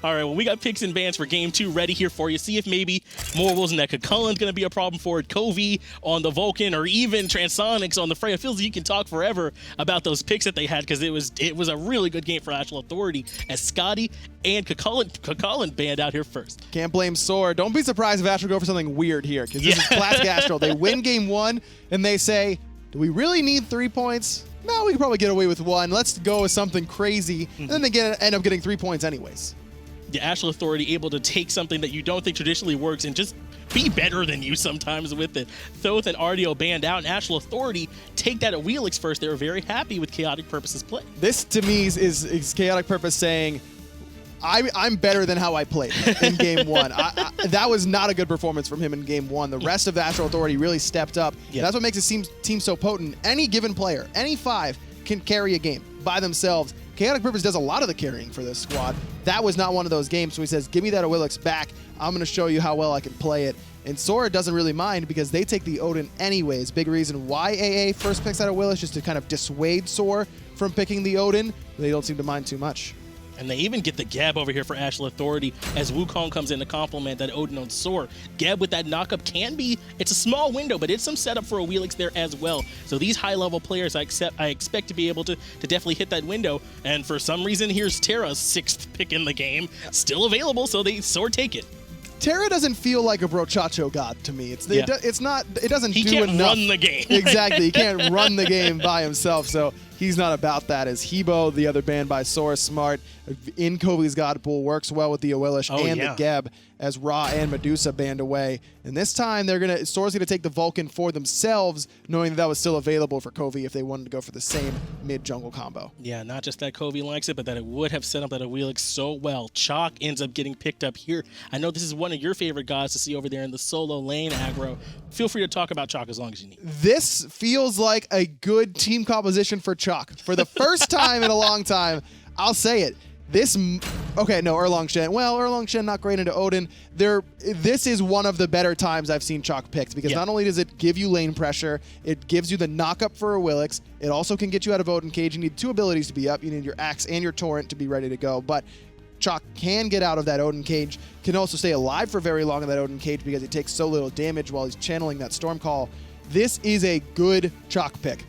All right, well, we got picks and bans for Game 2 ready here for you. See if maybe more Wolves and Eka Cullen's going to be a problem for it, Kovi on the Vulcan, or even Transonics on the Frey. It feels like you can talk forever about those picks that they had, because it was a really good game for Astral Authority, as Scotty and Cullen banned out here first. Can't blame Soar. Don't be surprised if Astral go for something weird here, because this is classic Astral. They win Game 1, and they say, do we really need 3 points? No, we can probably get away with 1. Let's go with something crazy. And then they end up getting 3 points anyways. The Astral Authority able to take something that you don't think traditionally works and just be better than you sometimes with it. Thoth and RDO banned out, and Astral Authority take that at Wheelix first. They were very happy with Chaotic Purpose's play. This, to me, is Chaotic Purpose saying, I'm better than how I played in Game 1. That was not a good performance from him in Game 1. The rest of the Astral Authority really stepped up. Yep. That's what makes this team so potent. Any given player, any 5, can carry a game by themselves. Chaotic Purpose does a lot of the carrying for this squad. That was not one of those games, so he says, give me that Wheelix back. I'm going to show you how well I can play it. And Sora doesn't really mind, because they take the Odin anyways. Big reason why AA first picks out of Wheelix, just to kind of dissuade Soar from picking the Odin. They don't seem to mind too much. And they even get the Gab over here for Astral Authority, as Wukong comes in to complement that Odin on Soar. Gab with that knockup can be, it's a small window, but it's some setup for a Wheelix there as well. So these high-level players, I expect to be able to definitely hit that window. And for some reason, here's Terra's 6th pick in the game, still available, so they Soar take it. Terra doesn't feel like a brochacho god to me. It's not. It doesn't do enough. He can't run the game. Exactly. He can't run the game by himself. So he's not about that. As Hebo, the other banned by Soar, smart in Kovi's god pool, works well with the Oilish and the Geb, as Ra and Medusa banned away. And this time Soar's gonna take the Vulcan for themselves, knowing that was still available for Kovi if they wanted to go for the same mid-jungle combo. Yeah, not just that Kovi likes it, but that it would have set up that Wheelix so well. Chaac ends up getting picked up here. I know this is one of your favorite gods to see over there in the solo lane aggro. Feel free to talk about Chaac as long as you need. This feels like a good team composition for Chaac. For the first time in a long time, I'll say it. Erlang Shen. Well, Erlang Shen not great into Odin. This is one of the better times I've seen Chaac picked, because not only does it give you lane pressure, it gives you the knockup for a Wheelix. It also can get you out of Odin Cage. You need 2 abilities to be up. You need your Axe and your Torrent to be ready to go. But Chaac can get out of that Odin Cage, can also stay alive for very long in that Odin Cage, because he takes so little damage while he's channeling that Storm Call. This is a good Chaac pick.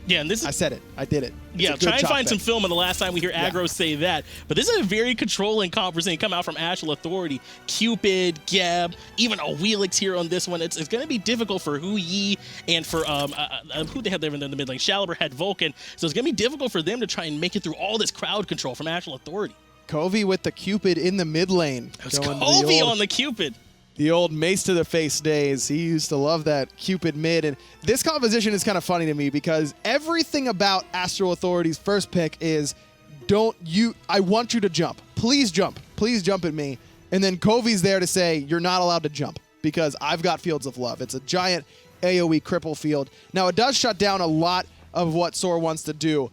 Yeah, and this is, I said it. I did it. Yeah, try and find some film of the last time we hear aggro say that. But this is a very controlling conversation come out from Astral Authority. Cupid, Gab, even a Wheelix here on this one. It's going to be difficult for Hu Yi and for who they have there in the mid lane. Shaliber had Vulcan. So it's going to be difficult for them to try and make it through all this crowd control from Astral Authority. Kovi with the Cupid in the mid lane. Kovi on the Cupid. The old mace to the face days. He used to love that Cupid mid. And this composition is kind of funny to me, because everything about Astral Authority's first pick is, I want you to jump. Please jump. Please jump at me. And then Kovi's there to say, you're not allowed to jump, because I've got Fields of Love. It's a giant AoE cripple field. Now, it does shut down a lot of what Soar wants to do.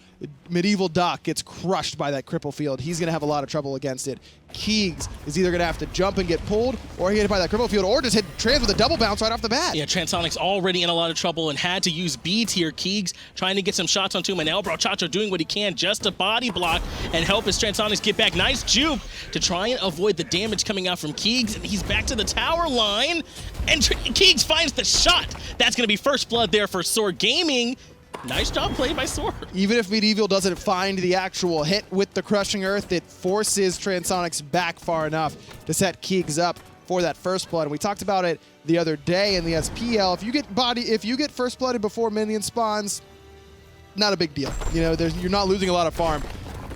Medieval Doc gets crushed by that cripple field. He's going to have a lot of trouble against it. Keegs is either going to have to jump and get pulled, or he hit by that cripple field, or just hit Trans with a double bounce right off the bat. Yeah, Transonic's already in a lot of trouble and had to use beads here. Keegs trying to get some shots onto him, and El Brochacho doing what he can just to body block and help his Transonics get back. Nice juke to try and avoid the damage coming out from Keegs, and he's back to the tower line, and Keegs finds the shot. That's going to be first blood there for Soar Gaming. Nice job played by Soar. Even if Medieval doesn't find the actual hit with the Crushing Earth, it forces Transonics back far enough to set Keegs up for that first blood. And we talked about it the other day in the SPL. If you get first blooded before minion spawns, not a big deal. You know, you're not losing a lot of farm.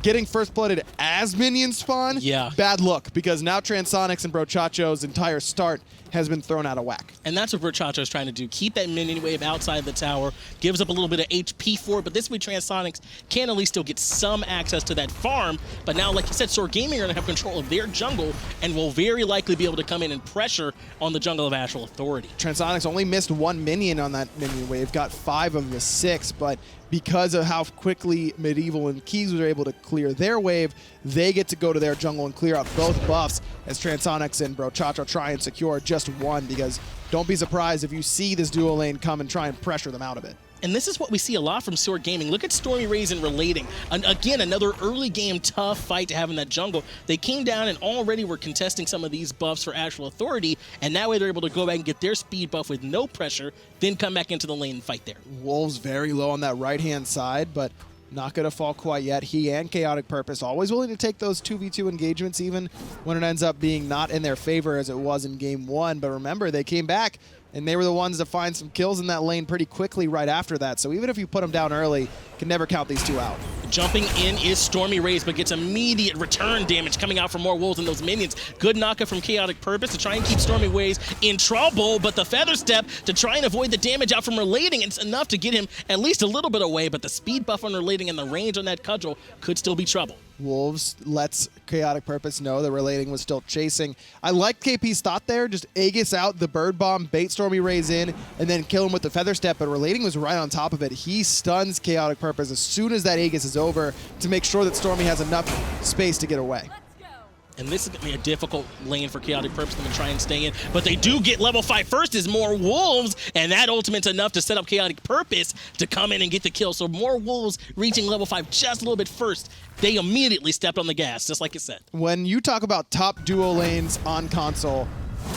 Getting first blooded as minions spawn, bad luck, because now Transonics and Brochacho's entire start has been thrown out of whack. And that's what Brochacho is trying to do. Keep that minion wave outside the tower, gives up a little bit of HP for it, but this way Transonics can at least still get some access to that farm. But now, like you said, Soar Gaming are going to have control of their jungle and will very likely be able to come in and pressure on the jungle of Astral Authority. Transonics only missed 1 minion on that minion wave, got 5 of the 6, but because of how quickly Medieval and Keegs were able to clear their wave, they get to go to their jungle and clear out both buffs as Transonics and Brochacho try and secure just 1, because don't be surprised if you see this dual lane come and try and pressure them out of it. And this is what we see a lot from Soar Gaming. Look at Stormy Rays and Relating. Again, another early game tough fight to have in that jungle. They came down and already were contesting some of these buffs for Astral Authority, and now they're able to go back and get their speed buff with no pressure, then come back into the lane and fight there. Wolves very low on that right-hand side, but not going to fall quite yet. He and Chaotic Purpose always willing to take those 2v2 engagements, even when it ends up being not in their favor as it was in game 1. But remember, they came back, and they were the ones to find some kills in that lane pretty quickly right after that. So even if you put them down early, you can never count these two out. Jumping in is Stormy Rays, but gets immediate return damage coming out from more wolves and those minions. Good knockup from Chaotic Purpose to try and keep Stormy Rays in trouble, but the Feather Step to try and avoid the damage out from Relating. It's enough to get him at least a little bit away, but the speed buff on Relating and the range on that cudgel could still be trouble. Wolves lets Chaotic Purpose know that Relating was still chasing. I liked KP's thought there, just Aegis out, the Bird Bomb, bait Stormy Rays in, and then kill him with the Feather Step, but Relating was right on top of it. He stuns Chaotic Purpose as soon as that Aegis is over to make sure that Stormy has enough space to get away. And this is going to be a difficult lane for Chaotic Purpose to try and stay in. But they do get level 5 first as more wolves, and that ultimate's enough to set up Chaotic Purpose to come in and get the kill. So more wolves reaching level 5 just a little bit first. They immediately stepped on the gas, just like it said. When you talk about top duo lanes on console,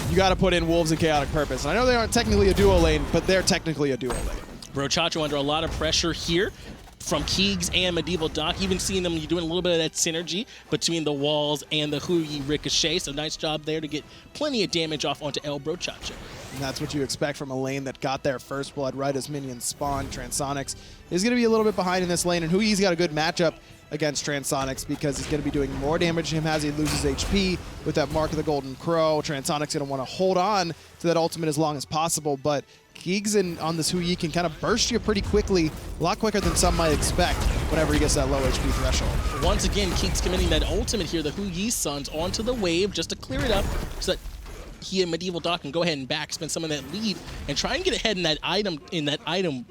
you got to put in Wolves and Chaotic Purpose. And I know they aren't technically a duo lane, but they're technically a duo lane. Bro Chacho under a lot of pressure here from Keegs and Medieval Doc, even seeing them doing a little bit of that synergy between the walls and the Hui Ricochet. So nice job there to get plenty of damage off onto El Bro Chacho. And that's what you expect from a lane that got their first blood right as minions spawn. Transonics is going to be a little bit behind in this lane, and Hui's got a good matchup against Transonics because he's going to be doing more damage to him as he loses HP with that Mark of the Golden Crow. Transonics going to want to hold on to that ultimate as long as possible, but Keegs on this Hui can kind of burst you pretty quickly, a lot quicker than some might expect whenever he gets that low HP threshold. Once again, Keegs committing that ultimate here, the Hui Sons onto the wave just to clear it up so that he and Medieval Doc can go ahead and backspin some of that lead and try and get ahead in that item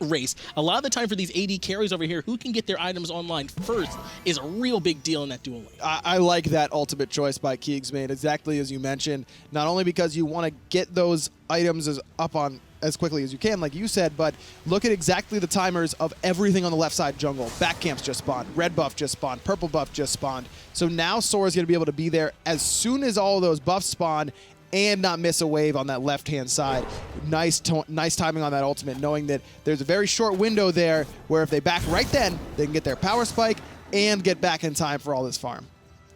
race. A lot of the time for these AD carries over here, who can get their items online first is a real big deal in that duel lane. I like that ultimate choice by Keegs made, exactly as you mentioned. Not only because you want to get those items up on as quickly as you can, like you said, but look at exactly the timers of everything on the left side jungle. Back camps just spawned, red buff just spawned, purple buff just spawned. So now Soar is going to be able to be there as soon as all of those buffs spawn and not miss a wave on that left-hand side. Nice timing on that ultimate, knowing that there's a very short window there where if they back right then, they can get their power spike and get back in time for all this farm.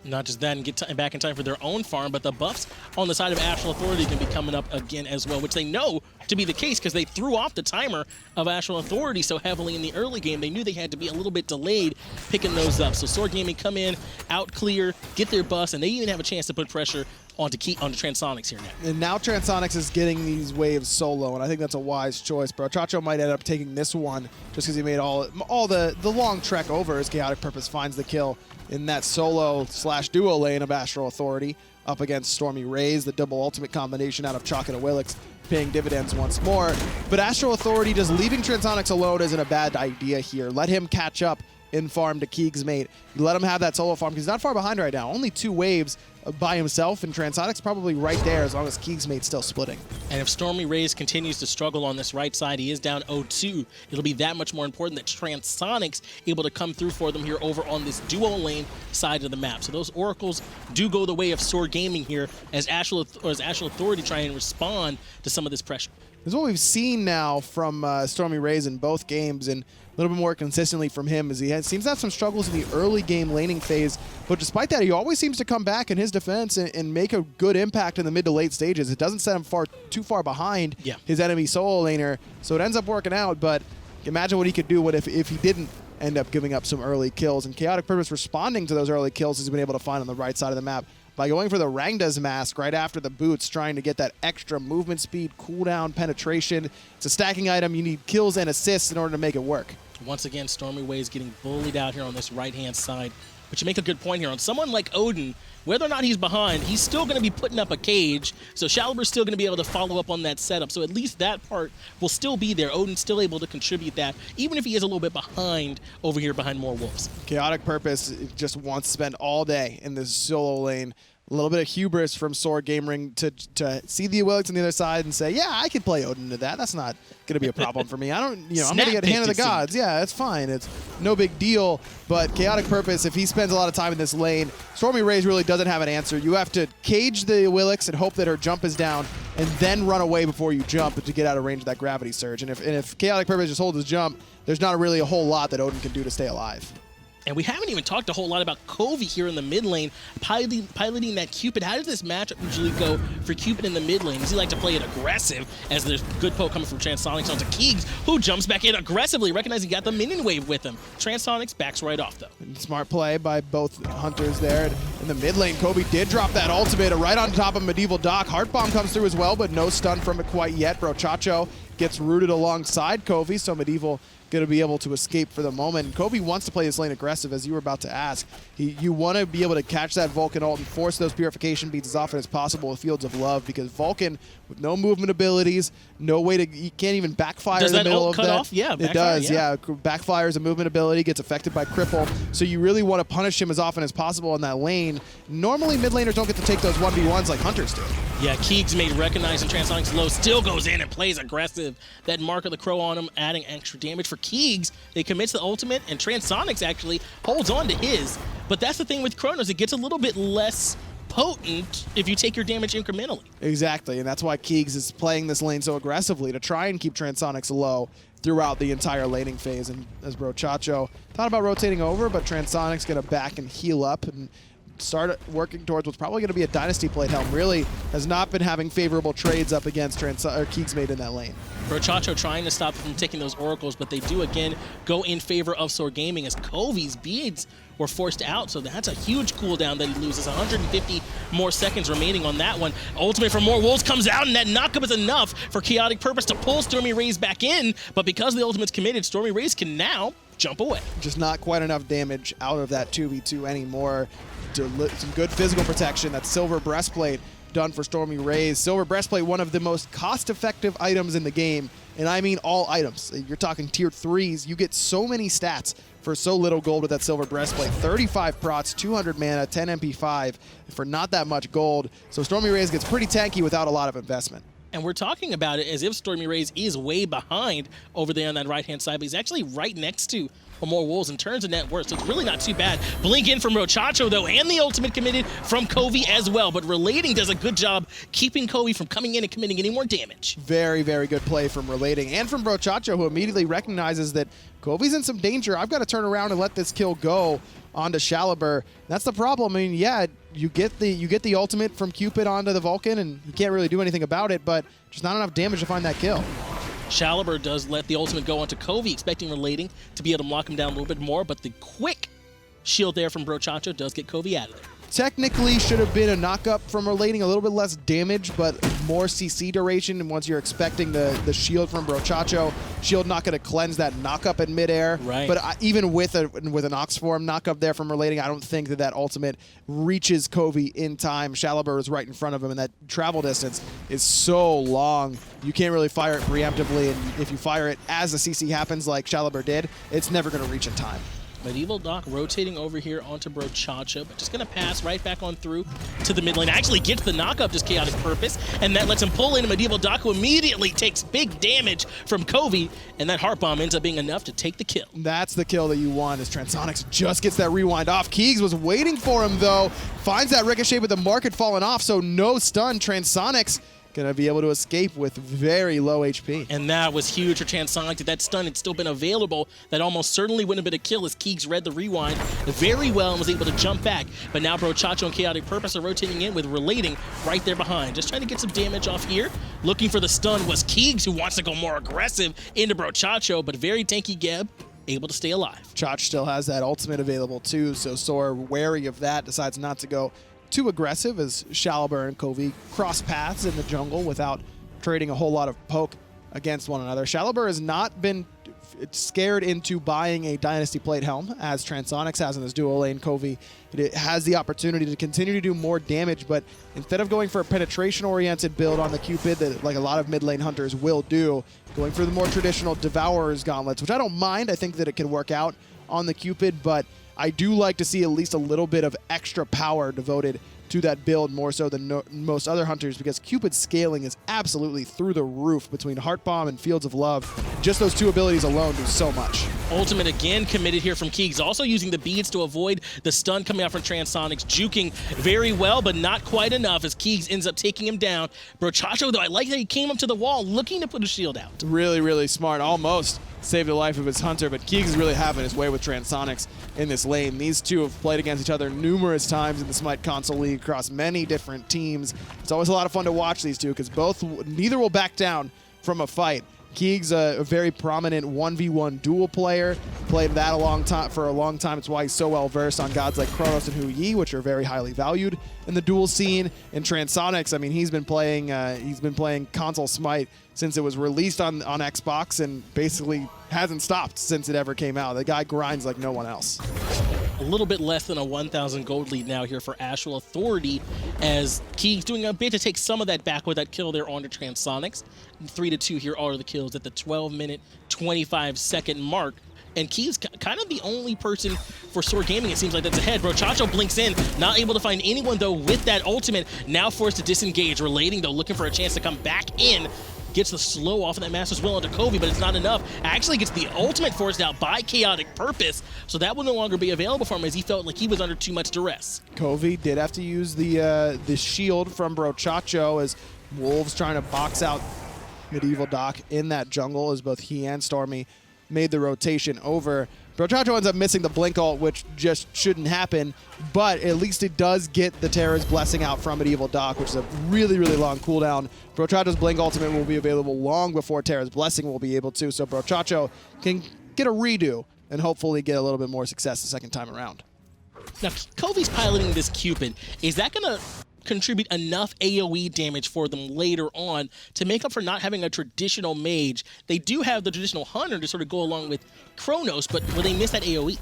Not just that, and get back in time for their own farm, but the buffs on the side of Astral Authority can be coming up again as well, which they know to be the case because they threw off the timer of Astral Authority so heavily in the early game. They knew they had to be a little bit delayed picking those up. So Soar Gaming come in, out clear, get their buffs, and they even have a chance to put pressure onto Transonics here now. And now Transonics is getting these waves solo, and I think that's a wise choice. Bro Chacho might end up taking this one just because he made all the long trek over as Chaotic Purpose finds the kill in that solo/duo lane of Astral Authority up against Stormy Rays, the double ultimate combination out of Chaac and Willix paying dividends once more. But Astral Authority just leaving Transonics alone isn't a bad idea here. Let him catch up in farm to Keegs' mate. You let him have that solo farm because he's not far behind right now. Only 2 waves by himself, and Transonics probably right there as long as Keegs' mate's still splitting. And if Stormy Rays continues to struggle on this right side, he is down 0-2. It'll be that much more important that Transonics able to come through for them here over on this duo lane side of the map. So those oracles do go the way of Soar Gaming here as Astral Authority try and respond to some of this pressure. This is what we've seen now from Stormy Rays in both games, and a little bit more consistently from him as he seems to have some struggles in the early game laning phase, but despite that, he always seems to come back in his defense and make a good impact in the mid to late stages. It doesn't set him too far behind his enemy solo laner, so it ends up working out, but imagine what he could do if he didn't end up giving up some early kills, and Chaotic Purpose responding to those early kills he's been able to find on the right side of the map by going for the Rangda's Mask right after the boots, trying to get that extra movement speed, cooldown, penetration. It's a stacking item. You need kills and assists in order to make it work. Once again, Stormy Rays getting bullied out here on this right-hand side. But you make a good point here. On someone like Odin, whether or not he's behind, he's still going to be putting up a cage. So Shalibur's still going to be able to follow up on that setup. So at least that part will still be there. Odin's still able to contribute that, even if he is a little bit behind over here behind more wolves. Chaotic Purpose just wants to spend all day in this solo lane A little bit of hubris from Soar Gaming to see the Willicks on the other side and say, yeah, I could play Odin into that. That's not going to be a problem for me. I don't, I'm going to get Hand of the Gods. Yeah, it's fine. It's no big deal. But Chaotic Purpose, if he spends a lot of time in this lane, Stormy Rays really doesn't have an answer. You have to cage the Willicks and hope that her jump is down and then run away before you jump to get out of range of that Gravity Surge. And if Chaotic Purpose just holds his jump, there's not really a whole lot that Odin can do to stay alive. And we haven't even talked a whole lot about Koiz here in the mid lane, piloting that Cupid. How does this matchup usually go for Cupid in the mid lane? Does he like to play it aggressive, as there's good poke coming from Transonics onto Koiz, who jumps back in aggressively, recognizing he got the minion wave with him. Transonics backs right off, though. Smart play by both hunters there. In the mid lane, Koiz did drop that ultimate right on top of Medieval Doc. Heart Bomb comes through as well, but no stun from it quite yet. Brochacho gets rooted alongside Koiz, so Medieval going to be able to escape for the moment. Koiz wants to play this lane aggressive, as you were about to ask. You want to be able to catch that Vulcan ult and force those purification beats as often as possible with Fields of Love, because Vulcan, with no movement abilities, no way to, he can't even backfire in the middle of that. Off? Yeah, backfire, it does, yeah. Backfires a movement ability, gets affected by Cripple, so you really want to punish him as often as possible in that lane. Normally, mid laners don't get to take those 1v1s like hunters do. Yeah, Koiz made recognizing Transonics low, still goes in and plays aggressive. That Mark of the Crow on him, adding extra damage for Koiz. They commit to the ultimate, and Transonics actually holds on to his. But that's the thing with Chronos, it gets a little bit less potent if you take your damage incrementally. Exactly, and that's why Koiz is playing this lane so aggressively, to try and keep Transonics low throughout the entire laning phase. And as Brochacho thought about rotating over, but Transonics going to back and heal up and start working towards what's probably going to be a Dynasty plate helm. Really has not been having favorable trades up against Koiz made in that lane. Brochacho trying to stop from taking those oracles, but they do again go in favor of Soar Gaming, as Koi's beads were forced out, so that's a huge cooldown that he loses. 150 more seconds remaining on that one. Ultimate for more Wolves comes out, and that knockup is enough for Chaotic Purpose to pull Stormy Rays back in, but because the ultimate's committed, Stormy Rays can now jump away. Just not quite enough damage out of that 2v2 anymore. Some good physical protection. That Silver Breastplate done for Stormy Rays. Silver Breastplate, one of the most cost-effective items in the game, and I mean all items. You're talking tier 3s. You get so many stats for so little gold with that Silver Breastplate. 35 prots, 200 mana, 10 MP5 for not that much gold. So Stormy Rays gets pretty tanky without a lot of investment. And we're talking about it as if Stormy Rays is way behind over there on that right-hand side, but he's actually right next to more Wolves in terms of net worth, so it's really not too bad. Blink in from Brochacho, though, and the ultimate committed from Koiz as well, but Relating does a good job keeping Koiz from coming in and committing any more damage. Very, very good play from Relating and from Brochacho, who immediately recognizes that Koi's in some danger. I've got to turn around and let this kill go onto Shaliber. That's the problem. I mean, yeah, you get the ultimate from Cupid onto the Vulcan, and you can't really do anything about it, but just not enough damage to find that kill. Shaliber does let the ultimate go onto Koiz, expecting Relating to be able to lock him down a little bit more, but the quick shield there from Brochacho does get Koiz out of there. Technically should have been a knock-up from Relating, a little bit less damage, but more CC duration. And once you're expecting the shield from Brochacho, shield not going to cleanse that knock-up in midair. Right. But even with an Ox form knock-up there from Relating, I don't think that ultimate reaches Koiz in time. Shaliber is right in front of him, and that travel distance is so long. You can't really fire it preemptively, and if you fire it as the CC happens like Shaliber did, it's never going to reach in time. Medieval Doc rotating over here onto Brochacho, but just going to pass right back on through to the mid lane. Actually gets the knockup, just Chaotic Purpose, and that lets him pull in Medieval Doc, who immediately takes big damage from Koiz, and that Heart Bomb ends up being enough to take the kill. That's the kill that you want, as Transonics just gets that rewind off. Koiz was waiting for him, though. Finds that ricochet with the market falling off, so no stun. Transonics going to be able to escape with very low HP. And that was huge for Transonic. If that stun had still been available, that almost certainly wouldn't have been a kill, as Koiz read the rewind very well and was able to jump back. But now Brochacho and Chaotic Purpose are rotating in with Relating right there behind. Just trying to get some damage off here. Looking for the stun was Koiz, who wants to go more aggressive into Brochacho, but very tanky Geb able to stay alive. Chaac still has that ultimate available too, so Soar, wary of that, decides not to go too aggressive as Shaliber and Koiz cross paths in the jungle without trading a whole lot of poke against one another. Shaliber has not been scared into buying a Dynasty plate helm, as Transonics has in this duo lane. Koiz, it has the opportunity to continue to do more damage, but instead of going for a penetration-oriented build on the Cupid that like a lot of mid-lane hunters will do, going for the more traditional Devourer's gauntlets, which I don't mind. I think that it can work out on the Cupid, but I do like to see at least a little bit of extra power devoted to that build more so than most other hunters, because Cupid's scaling is absolutely through the roof between Heart Bomb and Fields of Love. Just those two abilities alone do so much. Ultimate again committed here from Koiz, also using the beads to avoid the stun coming out from Transonics, juking very well, but not quite enough as Koiz ends up taking him down. Brochacho, though, I like that he came up to the wall looking to put a shield out. Really, really smart. Almost saved the life of his hunter, but Koiz is really having his way with Transonics in this lane. These two have played against each other numerous times in the Smite console league across many different teams. It's always a lot of fun to watch these two because neither will back down from a fight. Koiz a very prominent 1v1 duel player, played that for a long time. It's why he's so well versed on gods like Kronos and Hu Yi, which are very highly valued in the duel scene. In Transonics, I mean, he's been playing console Smite since it was released on Xbox and basically hasn't stopped since it ever came out. The guy grinds like no one else. A little bit less than a 1,000 gold lead now here for Astral Authority, as Koiz doing a bit to take some of that back with that kill there on the Transonics. 3-2 here are the kills at the 12-minute, 25-second mark. And Koiz kind of the only person for Soar Gaming, it seems like, that's ahead. Brochacho blinks in, not able to find anyone, though, with that ultimate. Now forced to disengage. Relating, though, looking for a chance to come back in. Gets the slow off of that Master's Will onto Kobe, but it's not enough. Actually gets the ultimate forced out by Chaotic Purpose, so that will no longer be available for him as he felt like he was under too much duress. Kobe did have to use the shield from Brochacho as Wolves trying to box out Medieval Doc in that jungle as both he and Stormy made the rotation over. Brochacho ends up missing the blink ult, which just shouldn't happen, but at least it does get the Terra's Blessing out from Medieval Doc, which is a really, really long cooldown. Brochacho's blink ultimate will be available long before Terra's Blessing will be able to, so Brochacho can get a redo and hopefully get a little bit more success the second time around. Now, Kobe's piloting this Cupid. Is that going to contribute enough AoE damage for them later on to make up for not having a traditional mage? They do have the traditional hunter to sort of go along with Kronos, but will they miss that AoE?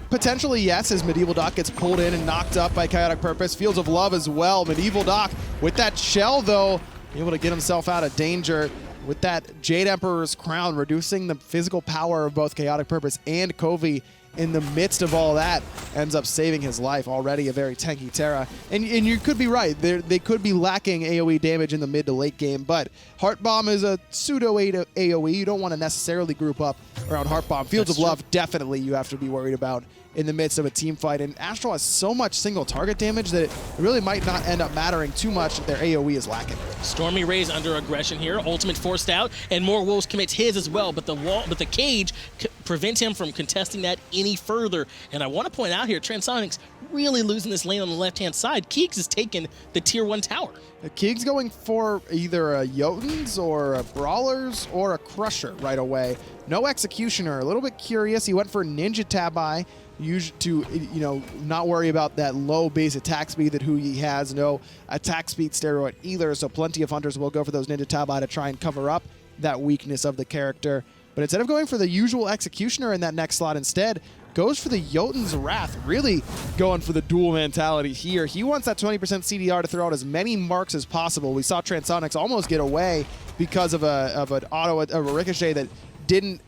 Potentially, yes, as Medieval Doc gets pulled in and knocked up by Chaotic Purpose. Fields of Love as well. Medieval Doc with that shell, though, able to get himself out of danger with that Jade Emperor's Crown, reducing the physical power of both Chaotic Purpose and Kobe. In the midst of all that, ends up saving his life. Already a very tanky Terra. And you could be right. They could be lacking AoE damage in the mid to late game, but Heart Bomb is a pseudo AoE. You don't want to necessarily group up around Heart Bomb. Fields of Love, definitely you have to be worried about in the midst of a team fight. And Astral has so much single target damage that it really might not end up mattering too much if their AoE is lacking. Stormy Rays under aggression here. Ultimate forced out, and more Wolves commits his as well, but the cage prevents him from contesting that any further. And I want to point out here, Transonics really losing this lane on the left-hand side. Koiz has taken the tier 1 tower. Koiz going for either a Jotuns or a Brawlers or a Crusher right away. No Executioner. A little bit curious. He went for Ninja Tabi to not worry about that low base attack speed that Hu Yi has. No attack speed steroid either, so plenty of hunters will go for those Ninja Tabi to try and cover up that weakness of the character. But instead of going for the usual Executioner in that next slot, instead goes for the Jotun's Wrath, really going for the dual mentality here. He wants that 20% CDR to throw out as many marks as possible. We saw Transonics almost get away because of a ricochet that didn't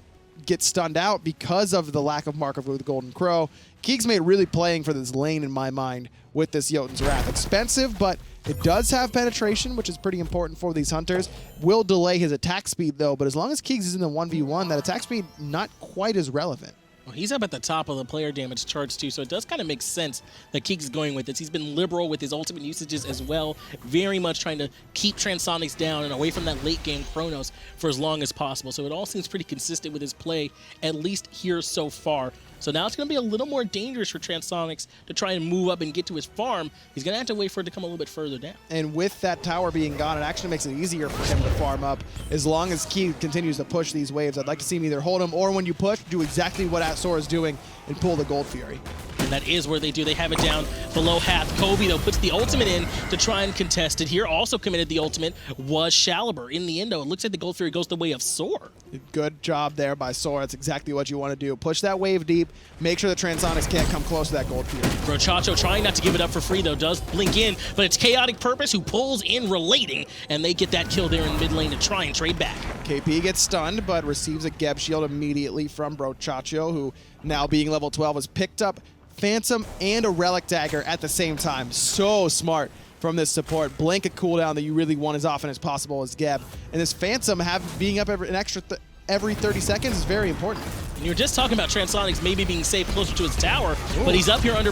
get stunned out because of the lack of mark of the Golden Crow. Koiz made really playing for this lane in my mind with this Jotun's Wrath. Expensive, but it does have penetration, which is pretty important for these hunters. Will delay his attack speed though, but as long as Koiz is in the 1v1, that attack speed not quite as relevant. Well, he's up at the top of the player damage charts too, so it does kind of make sense that Koiz is going with this. He's been liberal with his ultimate usages as well, very much trying to keep Transonics down and away from that late game Kronos for as long as possible. So it all seems pretty consistent with his play, at least here so far. So now it's going to be a little more dangerous for Transonics to try and move up and get to his farm. He's going to have to wait for it to come a little bit further down. And with that tower being gone, it actually makes it easier for him to farm up as long as Koiz continues to push these waves. I'd like to see him either hold him or when you push, do exactly what Soar is doing and pull the Gold Fury. And that is where they do. They have it down below half. Kobe, though, puts the ultimate in to try and contest it here. Also committed the ultimate was Shaliber. In the end, though, it looks like the Gold Fury goes the way of Soar. Good job there by Soar. That's exactly what you want to do. Push that wave deep. Make sure the Transonics can't come close to that Gold Fury. Brochacho trying not to give it up for free, though, does blink in, but it's Chaotic Purpose who pulls in Relating, and they get that kill there in mid lane to try and trade back. KP gets stunned, but receives a Geb shield immediately from Brochacho, who now being level 12 has picked up Phantom and a Relic Dagger at the same time. So smart from this support. Blink a cooldown that you really want as often as possible as Geb. And this Phantom being up an extra every 30 seconds is very important. And you were just talking about Transonics maybe being safe closer to his tower, but he's up here under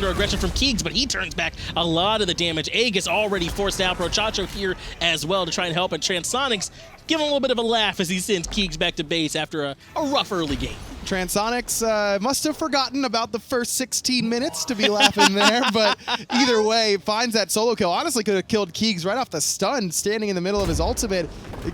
aggression from Koiz, but he turns back a lot of the damage. Aegis already forced out. Brochacho here as well to try and help, and Transonics give him a little bit of a laugh as he sends Koiz back to base after a rough early game. Transonics must have forgotten about the first 16 minutes to be laughing there, but either way, finds that solo kill. Honestly, could have killed Koiz right off the stun, standing in the middle of his ultimate.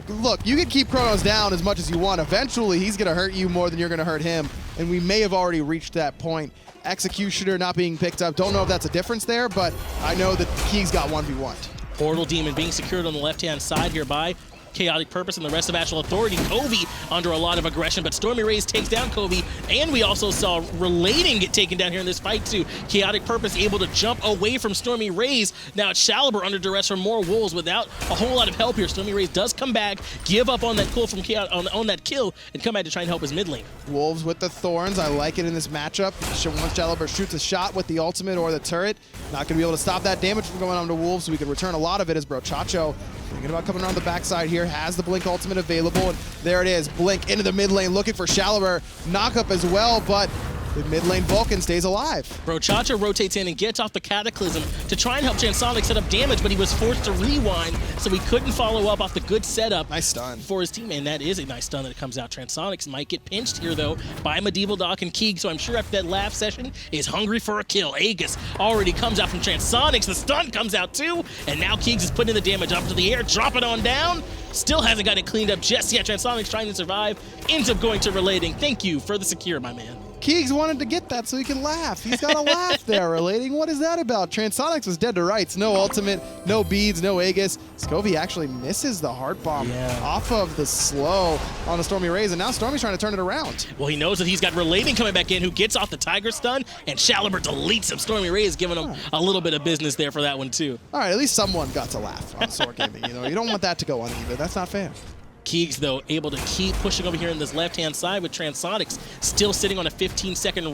Look, you can keep Chronos down as much as you want. Eventually, he's going to hurt you more than you're going to hurt him, and we may have already reached that point. Executioner not being picked up. Don't know if that's a difference there, but I know that Koiz got 1v1'd. Portal Demon being secured on the left-hand side here by Chaotic Purpose and the rest of Astral Authority. Kobe under a lot of aggression, but Stormy Rays takes down Kobe, and we also saw Relating get taken down here in this fight too. Chaotic Purpose able to jump away from Stormy Rays. Now it's Shaliber under duress from more wolves without a whole lot of help here. Stormy Rays does come back, give up on that kill from on that kill, and come back to try and help his mid lane. Wolves with the Thorns, I like it in this matchup. Once Shaliber shoots a shot with the ultimate or the turret, not going to be able to stop that damage from going on to Wolves, so we could return a lot of it as Brochacho, thinking about coming around the backside here, has the Blink ultimate available, and there it is. Blink into the mid lane, looking for Shaliber. Knock up as well, but the mid lane Vulcan stays alive. Brochacho rotates in and gets off the Cataclysm to try and help Transonic set up damage, but he was forced to rewind, so he couldn't follow up off the good setup. Nice stun for his team, and that is a nice stun that comes out. Transonics might get pinched here, though, by Medieval Doc and Koiz, so I'm sure after that laugh session is hungry for a kill. Aegis already comes out from Transonics. The stun comes out, too, and now Koiz is putting the damage up to the air, drop it on down. Still hasn't got it cleaned up just yet. Transonics trying to survive, ends up going to Relating. Thank you for the secure, my man. Koiz wanted to get that so he can laugh. He's got a laugh there, Relating. What is that about? Transonics was dead to rights. No ultimate, no beads, no Aegis. Scovy actually misses the heart bomb off of the slow on the Stormy Rays, and now Stormy's trying to turn it around. Well, he knows that he's got Relating coming back in, who gets off the Tiger stun, and Shaliber deletes him. Stormy Rays giving him a little bit of business there for that one, too. All right, at least someone got to laugh on Soar Gaming. You don't want that to go uneven. That's not fair. Koiz, though, able to keep pushing over here in this left-hand side with Transonics still sitting on a 15-second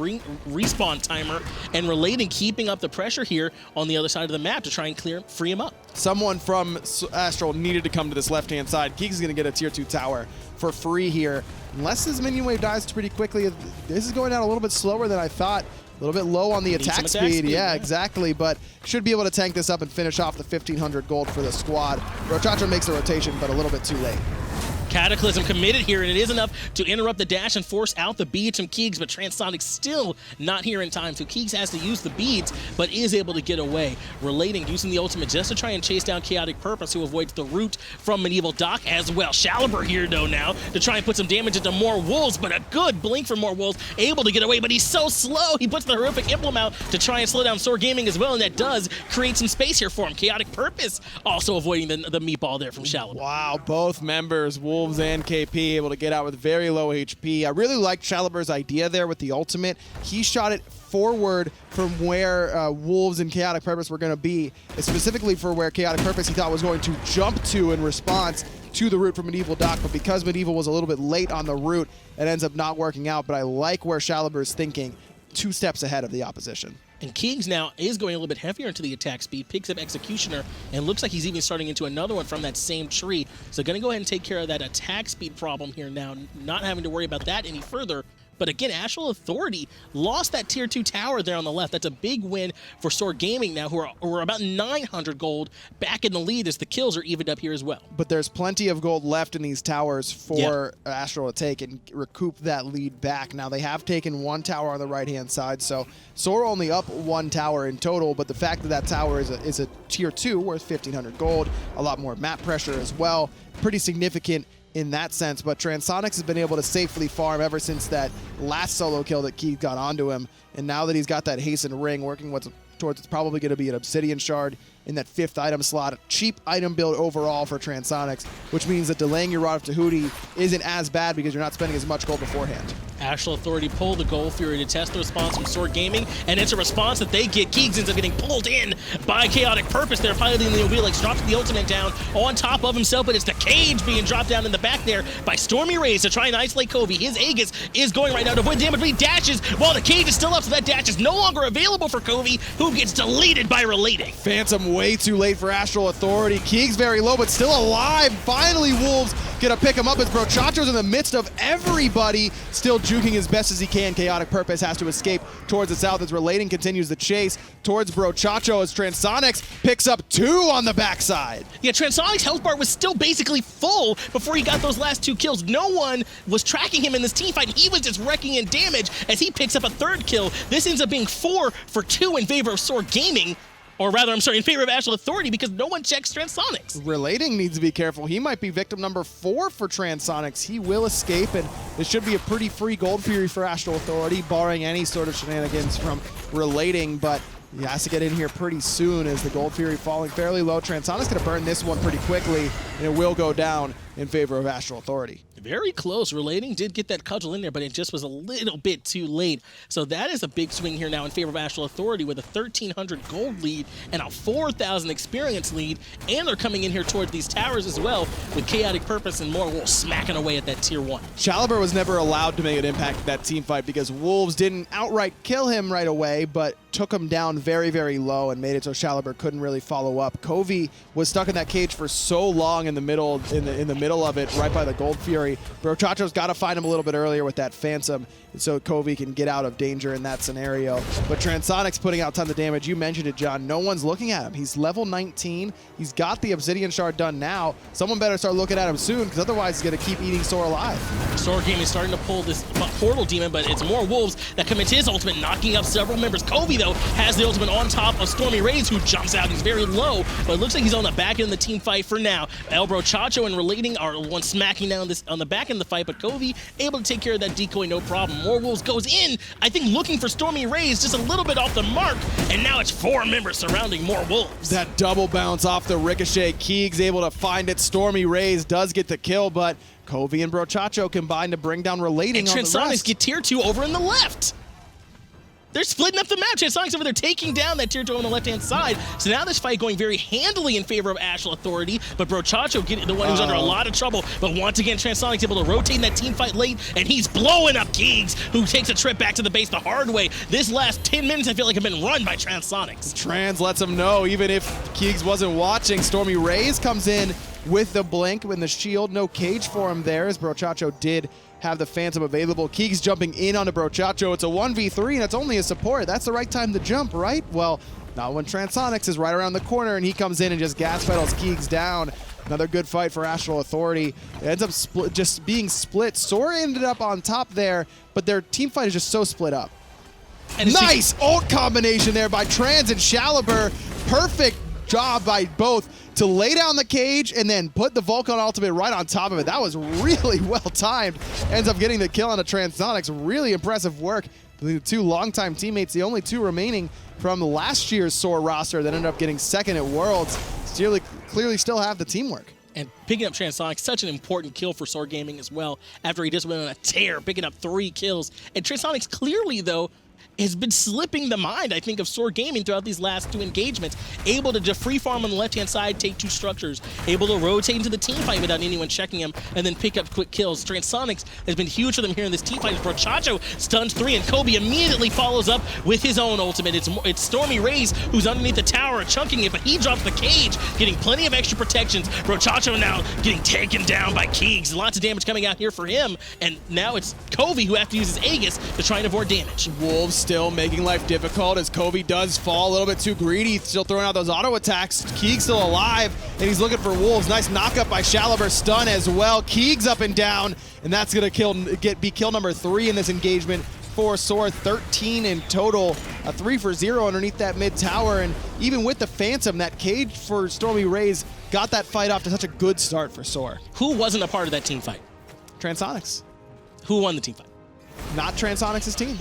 respawn timer, and Relating keeping up the pressure here on the other side of the map to try and free him up. Someone from Astral needed to come to this left-hand side. Koiz is going to get a tier 2 tower for free here. Unless his minion wave dies pretty quickly, this is going down a little bit slower than I thought. A little bit low on the attack speed. Yeah, exactly, but should be able to tank this up and finish off the 1,500 gold for the squad. Brochacho makes the rotation, but a little bit too late. Cataclysm committed here, and it is enough to interrupt the dash and force out the beads from Koiz, but Transonic still not here in time, so Koiz has to use the beads, but is able to get away. Relating, using the ultimate just to try and chase down Chaotic Purpose, who avoids the root from Medieval Doc as well. Shaliber here, though, now to try and put some damage into more wolves, but a good blink for more wolves, able to get away, but he's so slow. He puts the horrific Emblem out to try and slow down Soar Gaming as well, and that does create some space here for him. Chaotic Purpose also avoiding the meatball there from Shaliber. Wow, both members, Wolves and KP, able to get out with very low HP. I really liked Shaliber's idea there with the ultimate. He shot it forward from where Wolves and Chaotic Purpose were going to be, specifically for where Chaotic Purpose he thought was going to jump to in response to the root from Medieval Doc, but because Medieval was a little bit late on the root, it ends up not working out. But I like where Shaliber is thinking 2 steps ahead of the opposition. And Koiz now is going a little bit heavier into the attack speed, picks up Executioner, and looks like he's even starting into another one from that same tree. So going to go ahead and take care of that attack speed problem here now, not having to worry about that any further. But again, Astral Authority lost that tier 2 tower there on the left. That's a big win for Soar Gaming now, who are about 900 gold back in the lead as the kills are evened up here as well. But there's plenty of gold left in these towers for Astral to take and recoup that lead back. Now, they have taken 1 tower on the right-hand side, so Soar only up 1 tower in total, but the fact that that tower is a tier 2 worth 1,500 gold, a lot more map pressure as well, pretty significant in that sense, but Transonics has been able to safely farm ever since that last solo kill that Koiz got onto him, and now that he's got that hastened ring working towards it's probably going to be an Obsidian Shard in that 5th item slot. A cheap item build overall for Transonics, which means that delaying your Rod of Tahuti isn't as bad because you're not spending as much gold beforehand. Astral Authority pull the Gold Fury to test the response from Soar Gaming, and it's a response that they get. Koiz ends up getting pulled in by Chaotic Purpose. They're piloting the Wheelix, drops the ultimate down on top of himself, but it's the cage being dropped down in the back there by Stormy Rays to try and isolate Kobe. His Aegis is going right now to avoid damage, but he dashes while the cage is still up, so that dash is no longer available for Kobe, who gets deleted by Relating. Phantom way too late for Astral Authority. Koiz very low, but still alive. Finally, Wolves gonna pick him up as Brochacho's in the midst of everybody, still juking as best as he can. Chaotic Purpose has to escape towards the south as Relating continues the chase towards Brochacho as Transonics picks up 2 on the backside. Yeah, Transonic's health bar was still basically full before he got those last 2 kills. No one was tracking him in this team fight. He was just wrecking in damage as he picks up a 3rd kill. This ends up being 4 for 2 in favor of Soar Gaming. Or rather, I'm sorry, in favor of Astral Authority because no one checks Transonics. Relating needs to be careful. He might be victim number 4 for Transonics. He will escape, and this should be a pretty free Gold Fury for Astral Authority, barring any sort of shenanigans from Relating, but he has to get in here pretty soon as the Gold Fury falling fairly low. Transonics going to burn this one pretty quickly, and it will go down in favor of Astral Authority. Very close. Relating did get that cudgel in there, but it just was a little bit too late. So that is a big swing here now in favor of Astral Authority with a 1,300 gold lead and a 4,000 experience lead. And they're coming in here towards these towers as well with Chaotic Purpose and more Wolves smacking away at that tier 1. Chalibur was never allowed to make an impact in that team fight because Wolves didn't outright kill him right away, but took him down very, very low and made it so Chalibur couldn't really follow up. Kobe was stuck in that cage for so long in the middle of it, right by the Gold Fury. Brochacho's got to find him a little bit earlier with that Phantom so Kobe can get out of danger in that scenario. But Transonics putting out tons of damage. You mentioned it, John. No one's looking at him. He's level 19. He's got the Obsidian Shard done now. Someone better start looking at him soon because otherwise he's going to keep eating Soar alive. Soar Gaming is starting to pull this Portal Demon, but it's more Wolves that come into his ultimate, knocking up several members. Kobe, though, has the ultimate on top of Stormy Rays, who jumps out. He's very low, but it looks like he's on the back end of the team fight for now. Brochacho and Relating are the ones smacking down this on the back end of the fight, but Kobe able to take care of that decoy, no problem. More Wolves goes in, I think looking for Stormy Rays, just a little bit off the mark, and now it's 4 members surrounding more Wolves. That double bounce off the ricochet. Koiz able to find it. Stormy Rays does get the kill, but Kobe and Brochacho combine to bring down Relating on the rest. And Transonics get tier 2 over in the left. They're splitting up the map. Transonics over there taking down that tier 2 on the left-hand side. So now this fight going very handily in favor of Astral Authority, but Brochacho getting the one who's under a lot of trouble. But once again, Transonics able to rotate in that team fight late, and he's blowing up Koiz, who takes a trip back to the base the hard way. This last 10 minutes, I feel like, have been run by Transonics. Trans lets him know, even if Koiz wasn't watching, Stormy Rays comes in with the blink, with the shield. No cage for him there, as Brochacho did have the Phantom available. Koiz jumping in onto Brochacho. It's a 1v3, and it's only a support. That's the right time to jump, right? Well, not when Transonics is right around the corner, and he comes in and just gas pedals Koiz down. Another good fight for Astral Authority. It ends up just being split. Soar ended up on top there, but their team fight is just so split up. And nice ult combination there by Trans and Chalibur. Perfect job by both to lay down the cage and then put the Vulcan ultimate right on top of it. That was really well timed. Ends up getting the kill on the Transonics. Really impressive work. The 2 longtime teammates, the only 2 remaining from last year's Soar roster that ended up getting 2nd at Worlds, clearly still have the teamwork. And picking up Transonics, such an important kill for Soar Gaming as well, after he just went on a tear, picking up 3 kills. And Transonics clearly, though, has been slipping the mind, I think, of Soar Gaming throughout these last 2 engagements. Able to just free farm on the left-hand side, take 2 structures. Able to rotate into the team fight without anyone checking him, and then pick up quick kills. Transonics has been huge for them here in this team fight. Brochacho stuns 3, and Kobe immediately follows up with his own ultimate. It's Stormy Rays who's underneath the tower, chunking it, but he drops the cage, getting plenty of extra protections. Brochacho now getting taken down by Koiz. Lots of damage coming out here for him, and now it's Kobe who has to use his Aegis to try and avoid damage. Wolves still making life difficult as Kobe does fall a little bit too greedy, still throwing out those auto attacks. Koiz still alive, and he's looking for Wolves. Nice knockup by Chalibur, stun as well. Koiz up and down, and that's gonna be kill number 3 in this engagement for Soar. 13 in total, a 3 for 0 underneath that mid tower, and even with the Phantom, that cage for Stormy Rays got that fight off to such a good start for Soar. Who wasn't a part of that team fight? Transonics. Who won the team fight? Not Transonics' team.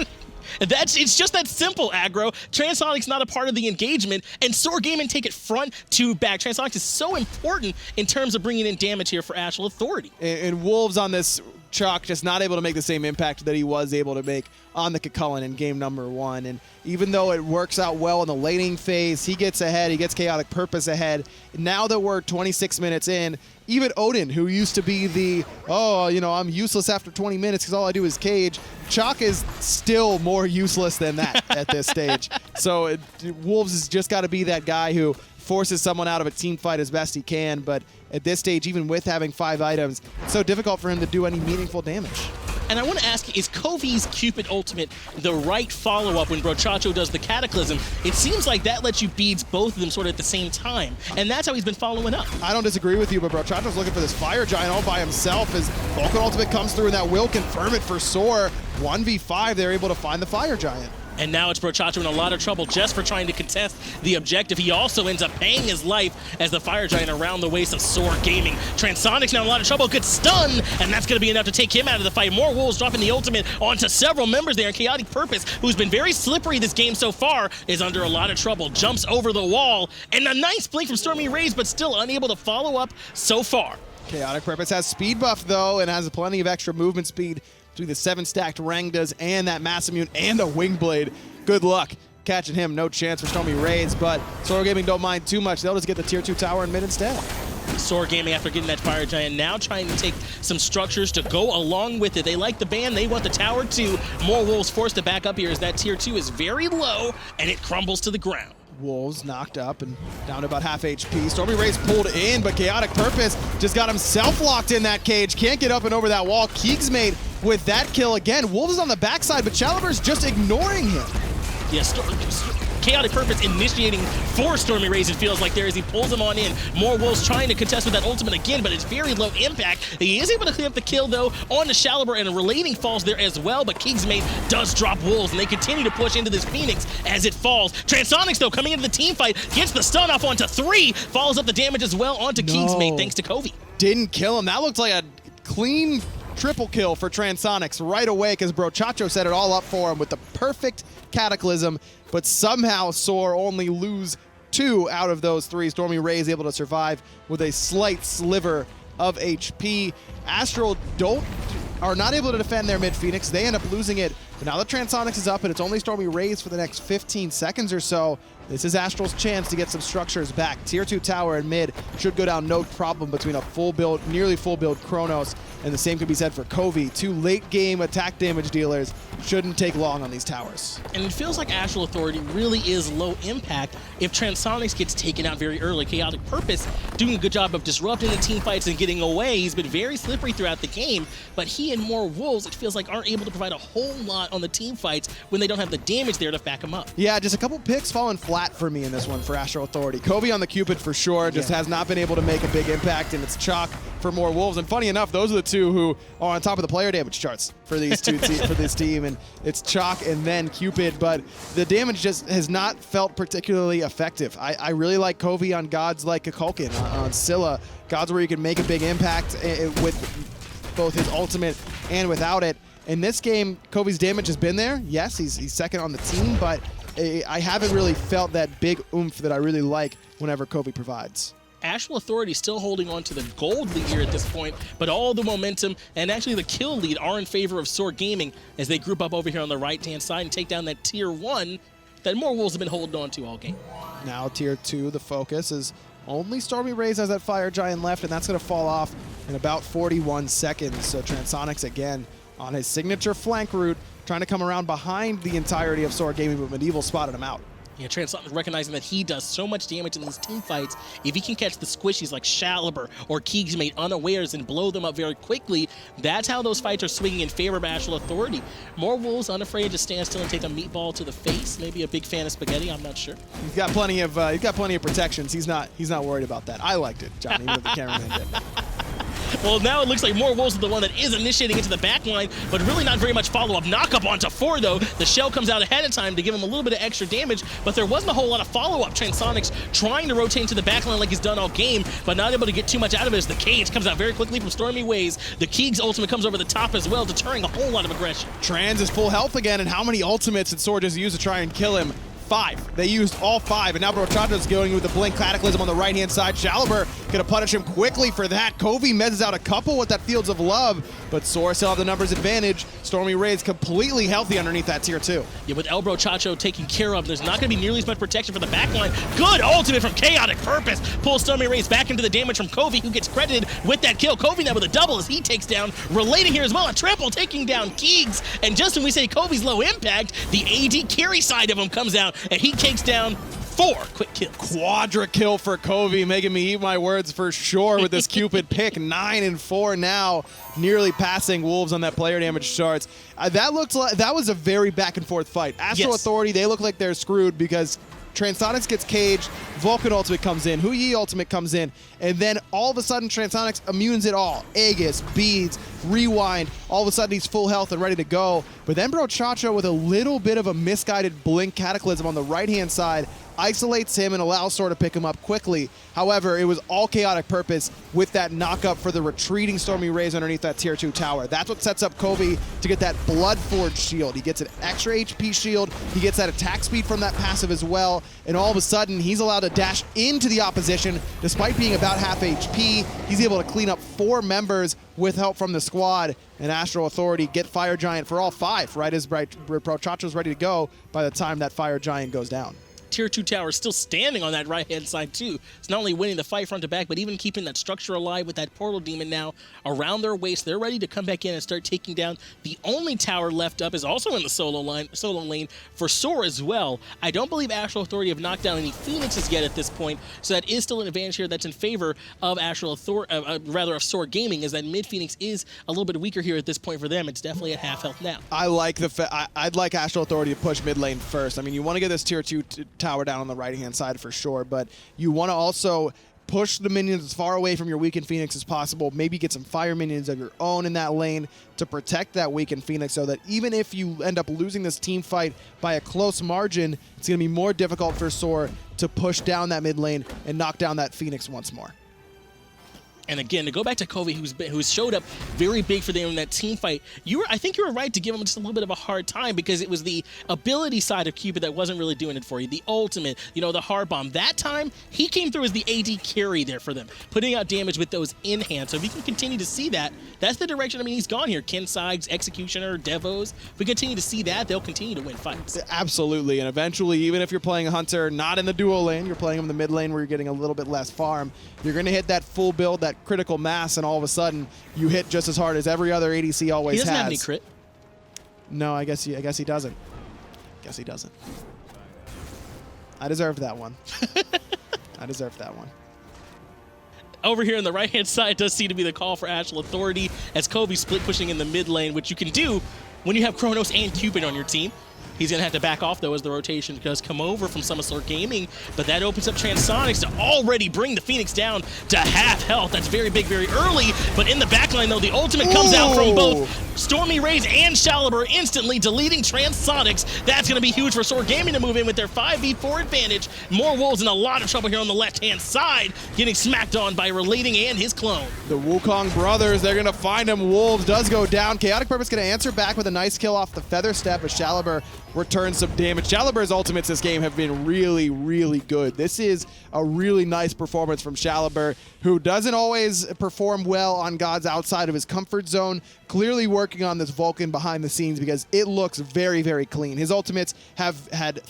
It's just that simple, Aggro. Transonics not a part of the engagement, and Soar Gaming take it front to back. Transonics is so important in terms of bringing in damage here for Astral Authority. And Wolves on this Chaac just not able to make the same impact that he was able to make on the Cullen in game number 1. And even though it works out well in the laning phase, he gets ahead, he gets Chaotic Purpose ahead. Now that we're 26 minutes in, even Odin, who used to be the, oh, you know, I'm useless after 20 minutes because all I do is cage, Chaac is still more useless than that at this stage. So Wolves has just got to be that guy who forces someone out of a team fight as best he can, but at this stage, even with having 5 items, it's so difficult for him to do any meaningful damage. And I want to ask, is Koi's Cupid ultimate the right follow-up when Brochacho does the Cataclysm? It seems like that lets you beads both of them sort of at the same time, and that's how he's been following up. I don't disagree with you, but Brochacho's looking for this Fire Giant all by himself as Vulcan ultimate comes through, and that will confirm it for Soar. 1v5, they're able to find the Fire Giant. And now it's Brochacho in a lot of trouble just for trying to contest the objective. He also ends up paying his life as the Fire Giant around the waist of Soar Gaming. Transonic's now in a lot of trouble. Good stun, and that's going to be enough to take him out of the fight. More Wolves dropping the ultimate onto several members there. And Chaotic Purpose, who's been very slippery this game so far, is under a lot of trouble. Jumps over the wall, and a nice blink from Stormy Rays, but still unable to follow up so far. Chaotic Purpose has speed buff, though, and has plenty of extra movement speed through the 7-stacked Rangdas and that Mass Immune and a Wing Blade. Good luck catching him. No chance for Stormy Raids, but Soar Gaming don't mind too much. They'll just get the tier 2 tower in mid instead. Soar Gaming, after getting that Fire Giant, now trying to take some structures to go along with it. They like the ban, they want the tower too. More Wolves forced to back up here as that tier 2 is very low and it crumbles to the ground. Wolves knocked up and down to about half HP. Stormy Rays pulled in, but Chaotic Purpose just got himself locked in that cage. Can't get up and over that wall. Keegsmade with that kill again. Wolves is on the backside, but Chalibur's just ignoring him. Yes, Chaotic Purpose initiating for Stormy Rays, it feels like there as he pulls him on in. More Wolves trying to contest with that ultimate again, but it's very low impact. He is able to clean up the kill, though, on the Chalibur, and a relating falls there as well, but Keegsmade does drop Wolves, and they continue to push into this Phoenix as it falls. Transonics, though, coming into the team fight, gets the stun off onto 3, follows up the damage as well onto Keegsmade, thanks to Kovi. Didn't kill him. That looked like a clean triple kill for Transonics right away because Brochacho set it all up for him with the perfect Cataclysm, but somehow Soar only lose 2 out of those 3. Stormy Rays able to survive with a slight sliver of HP. Astral are not able to defend their mid Phoenix. They end up losing it, but now the Transonics is up and it's only Stormy Rays for the next 15 seconds or so. This is Astral's chance to get some structures back. Tier 2 tower in mid should go down no problem between a full build, nearly full build Chronos, and the same could be said for Kovi. 2 late game attack damage dealers shouldn't take long on these towers. And it feels like Astral Authority really is low impact if Transonics gets taken out very early. Chaotic Purpose doing a good job of disrupting the team fights and getting away. He's been very slippery throughout the game, but he and more Wolves, it feels like, aren't able to provide a whole lot on the team fights when they don't have the damage there to back them up. Yeah, just a couple picks falling flat for me in this one for Astral Authority. Kovi on the Cupid for sure, just has not been able to make a big impact, and it's Chaac for more Wolves. And funny enough, those are the 2 who are on top of the player damage charts for these two for this team, and it's Chaac and then Cupid, but the damage just has not felt particularly effective. I really like Kovi on gods like Kukulkan, on Scylla, gods where you can make a big impact with both his ultimate and without it. In this game, Kovi's damage has been there. Yes, he's second on the team, but I haven't really felt that big oomph that I really like whenever Kovi provides. Astral Authority still holding on to the gold lead here at this point, but all the momentum and actually the kill lead are in favor of Soar Gaming as they group up over here on the right-hand side and take down that tier 1 that more Wolves have been holding on to all game. Now tier 2, the focus is only Stormy Rays has that Fire Giant left, and that's going to fall off in about 41 seconds. So Transonics again on his signature flank route, trying to come around behind the entirety of Soar Gaming, but Medieval spotted him out. Yeah, Transonics recognizing that he does so much damage in these team fights. If he can catch the squishies like Chalibur or Keegsmade unawares and blow them up very quickly, that's how those fights are swinging in favor of Astral Authority. More Wolves unafraid to stand still and take a meatball to the face. Maybe a big fan of spaghetti, I'm not sure. He's got plenty of protections. He's not worried about that. I liked it, Johnny, what the cameraman did. Well, now it looks like more Wolves are the one that is initiating into the back line, but really not very much follow-up. Knock-up onto 4, though. The shell comes out ahead of time to give him a little bit of extra damage, but there wasn't a whole lot of follow-up. Transonics trying to rotate into the back line like he's done all game, but not able to get too much out of it as the cage comes out very quickly from Stormy Ways. The Keegs ultimate comes over the top as well, deterring a whole lot of aggression. Trans is full health again, and how many ultimates did Soar just use to try and kill him? 5. They used all 5, and now Brochacho's going with the Blink Cataclysm on the right-hand side. Shaliber gonna punish him quickly for that. Koiz mezzes out a couple with that Fields of Love, but Soar still have the numbers advantage. Stormy Ray's completely healthy underneath that tier 2. Yeah, with Brochacho taken care of, there's not going to be nearly as much protection for the backline. Good ultimate from Chaotic Purpose. Pulls Stormy Rays back into the damage from Koiz, who gets credited with that kill. Koiz now with a double as he takes down Relating here as well. A triple taking down Keegs. And just when we say Koi's low impact, the AD carry side of him comes out and he takes down 4 quick kills. Quadra kill for Koiz, making me eat my words for sure with this Cupid pick. 9 and 4 now, nearly passing Wolves on that player damage charts. That was a very back and forth fight. Astral Authority, they look like they're screwed because Transonics gets caged, Vulcan ultimate comes in, Hui ultimate comes in, and then all of a sudden Transonics immunes it all. Aegis, beads, rewind, all of a sudden he's full health and ready to go. But then Brochacho with a little bit of a misguided Blink Cataclysm on the right-hand side isolates him and allows Soar to pick him up quickly. However, it was all Chaotic Purpose with that knockup for the retreating Stormy Rays underneath that tier 2 tower. That's what sets up Koiz to get that Bloodforged shield. He gets an extra HP shield, he gets that attack speed from that passive as well, and all of a sudden he's allowed to dash into the opposition despite being about half HP. He's able to clean up 4 members with help from the squad, and Astral Authority get Fire Giant for all 5, right as Brochacho's ready to go by the time that Fire Giant goes down. Tier 2 tower still standing on that right-hand side, too. It's not only winning the fight front to back, but even keeping that structure alive with that Portal Demon now around their waist. They're ready to come back in and start taking down. The only tower left up is also in the solo lane for Soar as well. I don't believe Astral Authority have knocked down any Phoenixes yet at this point, so that is still an advantage here that's in favor of Astral Authority, rather of Soar Gaming, as that mid Phoenix is a little bit weaker here at this point for them. It's definitely at half health now. I'd like Astral Authority to push mid lane first. I mean, you want to get this tier 2 tower down on the right-hand side for sure, but you want to also push the minions as far away from your weakened Phoenix as possible. Maybe get some fire minions of your own in that lane to protect that weakened Phoenix, so that even if you end up losing this team fight by a close margin, it's going to be more difficult for Soar to push down that mid lane and knock down that Phoenix once more. And again, to go back to Koiz, who's showed up very big for them in that team fight, I think you were right to give him just a little bit of a hard time, because it was the ability side of Cupid that wasn't really doing it for you. The ultimate, the hard bomb. That time, he came through as the AD carry there for them, putting out damage with those in hand. So if you can continue to see that, that's the direction, he's gone here. Ken Saigs, Executioner, Devos. If we continue to see that, they'll continue to win fights. Absolutely, and eventually, even if you're playing a Hunter not in the dual lane, you're playing him in the mid lane where you're getting a little bit less farm, you're going to hit that full build, that critical mass, and all of a sudden you hit just as hard as every other ADC always has. He doesn't have any crit. No, I guess he doesn't. I deserved that one. I deserved that one. Over here on the right-hand side does seem to be the call for Astral Authority, as Koiz split pushing in the mid lane, which you can do when you have Kronos and Cupid on your team. He's going to have to back off, though, as the rotation does come over from Soar Gaming. But that opens up Transonics to already bring the Phoenix down to half health. That's very big, very early. But in the backline, though, the ultimate comes out from both Stormy Rays and Shaliber, instantly deleting Transonics. That's going to be huge for Soar Gaming to move in with their 5v4 advantage. More Wolves in a lot of trouble here on the left-hand side, getting smacked on by Relating and his clone. The Wukong brothers, they're going to find him. Wolves does go down. Chaotic Purpose going to answer back with a nice kill off the Feather Step as Shaliber returns some damage. Shaliber's ultimates this game have been really, really good. This is a really nice performance from Shaliber, who doesn't always perform well on gods outside of his comfort zone. Clearly working on this Vulcan behind the scenes, because it looks very, very clean. His ultimates have had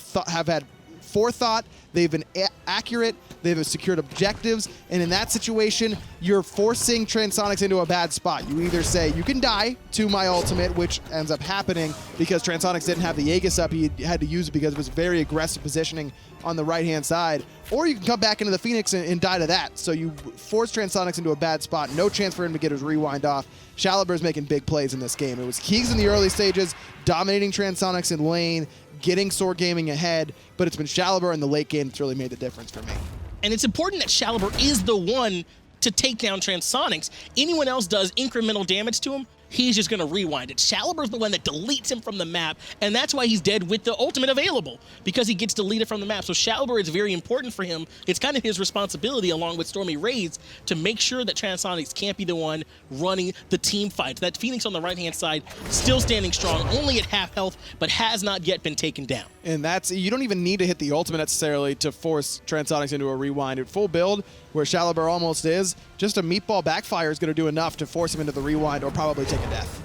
forethought, they've been accurate, they've secured objectives, and in that situation, you're forcing Transonics into a bad spot. You either say, you can die to my ultimate, which ends up happening because Transonics didn't have the Aegis up, he had to use it because of his very aggressive positioning on the right-hand side, or you can come back into the Phoenix and die to that. So you force Transonics into a bad spot, no chance for him to get his rewind off. Shaliber's making big plays in this game. It was Keegs in the early stages, dominating Transonics in lane, getting Soar Gaming ahead, but it's been Shaliber in the late game that's really made the difference for me. And it's important that Shaliber is the one to take down Transonics. Anyone else does incremental damage to him, he's just going to rewind it. Shalaber's the one that deletes him from the map, and that's why he's dead with the ultimate available, because he gets deleted from the map. So Shalaber is very important for him. It's kind of his responsibility, along with Stormy Rays, to make sure that Transonics can't be the one running the team fights. That Phoenix on the right-hand side, still standing strong, only at half health, but has not yet been taken down. And that's, you don't even need to hit the ultimate necessarily to force Transonics into a rewind. At full build, where Shalaber almost is, just a meatball backfire is going to do enough to force him into the rewind or probably take a death.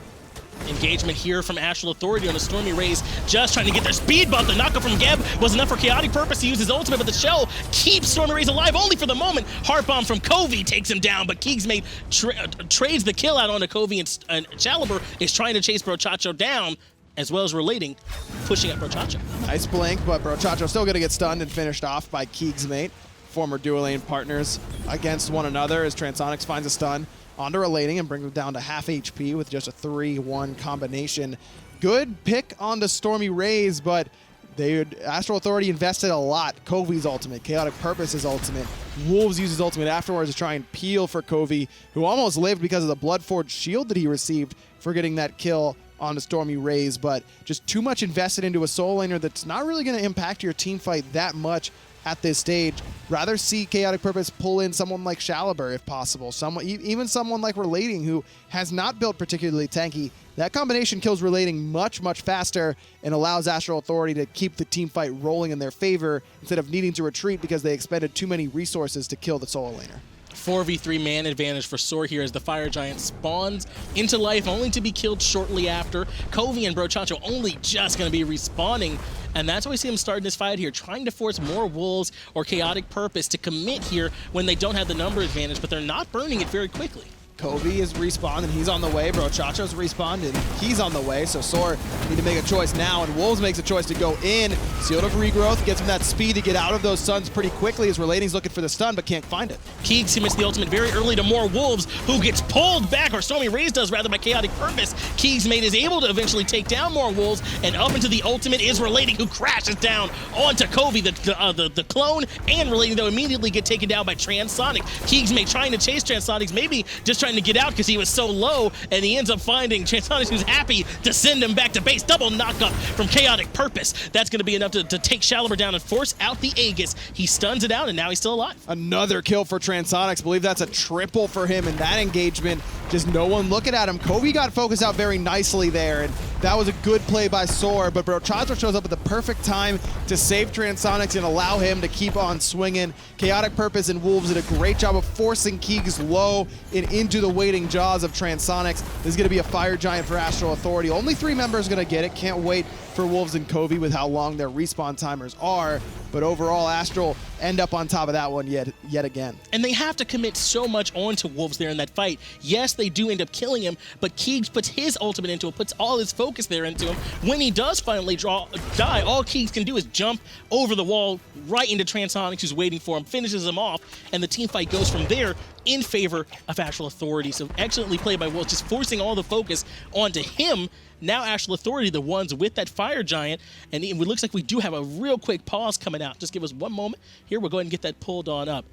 Engagement here from Astral Authority on the Stormy Rays, just trying to get their speed bump. The knockup from Geb was enough for Chaotic Purpose to use his ultimate, but the shell keeps Stormy Rays alive only for the moment. Heart Bomb from Koiz takes him down, but CaMeRxNii trades the kill out onto Koiz, and Shalaber is trying to chase Brochacho down, as well as relating, pushing up Brochacho. Nice blink, but Brochacho still going to get stunned and finished off by CaMeRxNii. Former dual lane partners against one another as Transonics finds a stun onto Relating and brings him down to half HP with just a 3-1 combination. Good pick on the Stormy Rays, but Astral Authority invested a lot. Koi's ultimate, Chaotic Purpose's ultimate. Wolves uses ultimate afterwards to try and peel for Koiz, who almost lived because of the Bloodforged shield that he received for getting that kill on the Stormy Rays, but just too much invested into a soul laner that's not really going to impact your team fight that much at this stage. Rather see Chaotic Purpose pull in someone like Shalaber if possible, even someone like Relating, who has not built particularly tanky. That combination kills Relating much, much faster and allows Astral Authority to keep the team fight rolling in their favor instead of needing to retreat because they expended too many resources to kill the solo laner. 4v3 man advantage for Soar here as the Fire Giant spawns into life only to be killed shortly after. Koiz and Brochacho only just going to be respawning, and that's why we see him starting this fight here, trying to force more Wolves or Chaotic Purpose to commit here when they don't have the number advantage, but they're not burning it very quickly. Koiz is respawned and he's on the way. Brochacho's respawned and he's on the way. So Soar need to make a choice now, and Wolves makes a choice to go in. Shield of Regrowth gets him that speed to get out of those stuns pretty quickly as Relating's looking for the stun but can't find it. Koiz commits the ultimate very early to more Wolves, who gets pulled back, or Stormy Rays does rather, by Chaotic Purpose. CaMeRxNii is able to eventually take down more Wolves, and up into the ultimate is Relating, who crashes down onto Koiz, the clone, and Relating though immediately get taken down by Transonic. CaMeRxNii trying to chase Transonic, maybe just trying to get out because he was so low, and he ends up finding Transonic, who's happy to send him back to base. Double knockup from Chaotic Purpose. That's going to be enough to take Shalaber down and force out the Aegis. He stuns it out, and now he's still alive. Another kill for Transonics. Believe that's a triple for him in that engagement. Just no one looking at him. Koiz got focused out very nicely there, and that was a good play by Soar, but Brochacho shows up at the perfect time to save Transonics and allow him to keep on swinging. Chaotic Purpose and Wolves did a great job of forcing CaMeRxNii low and into the waiting jaws of Transonics. This is going to be a Fire Giant for Astral Authority. Only 3 members going to get it. Can't wait for Wolves and Koiz with how long their respawn timers are, but overall Astral end up on top of that one yet again. And they have to commit so much onto Wolves there in that fight. Yes, they do end up killing him, but CaMeRxNii puts his ultimate into it, puts all his focus there into him. When he does finally die, all CaMeRxNii can do is jump over the wall right into Transonics, who's waiting for him, finishes him off, and the team fight goes from there in favor of Astral Authority. So excellently played by Wolves, just forcing all the focus onto him. Now Astral Authority, the ones with that Fire Giant, and it looks like we do have a real quick pause coming out. Just give us one moment. Here, we'll go ahead and get that pulled on up.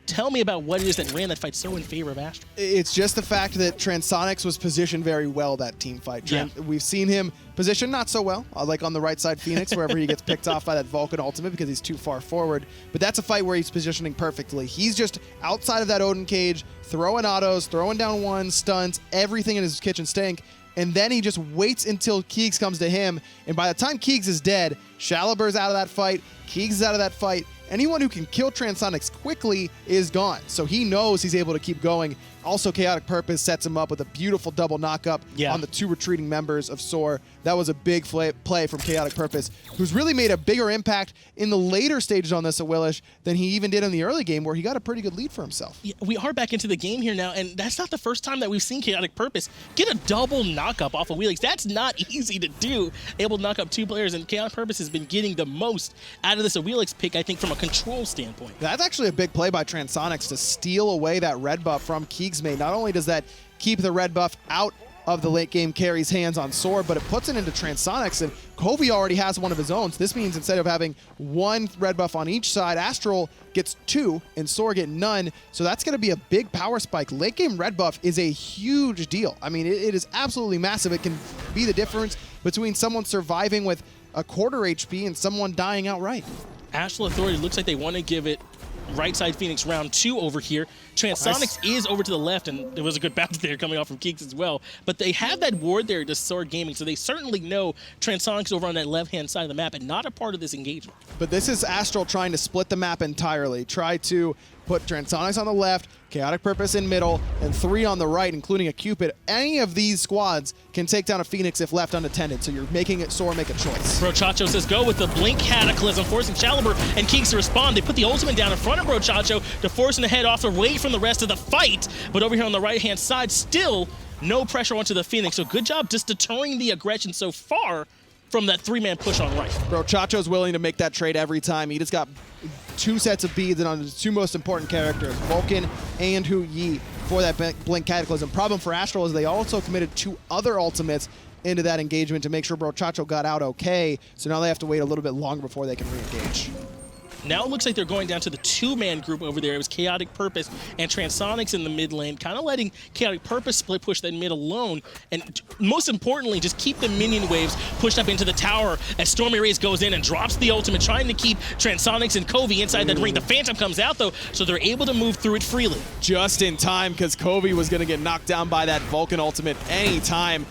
Tell me about what it is that ran that fight so in favor of Astral. It's just the fact that Transonics was positioned very well that team fight. Yeah. We've seen him positioned not so well, like on the right side Phoenix, wherever he gets picked off by that Vulcan ultimate because he's too far forward. But that's a fight where he's positioning perfectly. He's just outside of that Odin cage, throwing autos, throwing down ones, stuns, everything in his kitchen stink. And then he just waits until CaMeRxNii comes to him. And by the time CaMeRxNii is dead, Shalaber's out of that fight, CaMeRxNii is out of that fight. Anyone who can kill Transonics quickly is gone. So he knows he's able to keep going. Also, Chaotic Purpose sets him up with a beautiful double knockup on the 2 retreating members of Soar. That was a big play from Chaotic Purpose, who's really made a bigger impact in the later stages on this at Willish than he even did in the early game, where he got a pretty good lead for himself. Yeah, we are back into the game here now, and that's not the first time that we've seen Chaotic Purpose get a double knockup off of Wheelix. That's not easy to do, able to knock up 2 players, and Chaotic Purpose has been getting the most out of this Wheelix pick, I think, from a control standpoint. That's actually a big play by Transonics to steal away that red buff from CaMeRxNii. Not only does that keep the red buff out of the late game carries hands on Soar, but it puts it into Transonics, and Koiz already has one of his own. So this means instead of having one red buff on each side, Astral gets 2 and Soar get none. So that's going to be a big power spike. Late game red buff is a huge deal. I mean, it is absolutely massive. It can be the difference between someone surviving with a quarter HP and someone dying outright. Astral Authority looks like they want to give it right side Phoenix round 2 over here. Transonics is over to the left, and there was a good bounce there coming off from Keeks as well. But they have that ward there to Soar Gaming, so they certainly know Transonics over on that left-hand side of the map and not a part of this engagement. But this is Astral trying to split the map entirely. Try to put Transonics on the left, Chaotic Purpose in middle, and 3 on the right, including a Cupid. Any of these squads can take down a Phoenix if left unattended, so you're making it Soar make a choice. Brochacho says go with the Blink Cataclysm, forcing Chalibur and Keeks to respond. They put the ultimate down in front of Brochacho to force him to head off away from the rest of the fight. But over here on the right-hand side, still no pressure onto the Phoenix, so good job just deterring the aggression so far from that 3-man push on right. Brochacho's willing to make that trade every time. He just got 2 sets of beads and on his 2 most important characters, Vulcan and Hu Yi, for that Blink Cataclysm. Problem for Astral is they also committed 2 other ultimates into that engagement to make sure Brochacho got out okay, so now they have to wait a little bit longer before they can re-engage. Now it looks like they're going down to the 2-man group over there. It was Chaotic Purpose and Transonics in the mid lane, kind of letting Chaotic Purpose split push that mid alone, and most importantly, just keep the minion waves pushed up into the tower as Stormy Rays goes in and drops the ultimate, trying to keep Transonics and Koiz inside that ring. The Phantom comes out, though, so they're able to move through it freely. Just in time, because Koiz was going to get knocked down by that Vulcan ultimate anytime.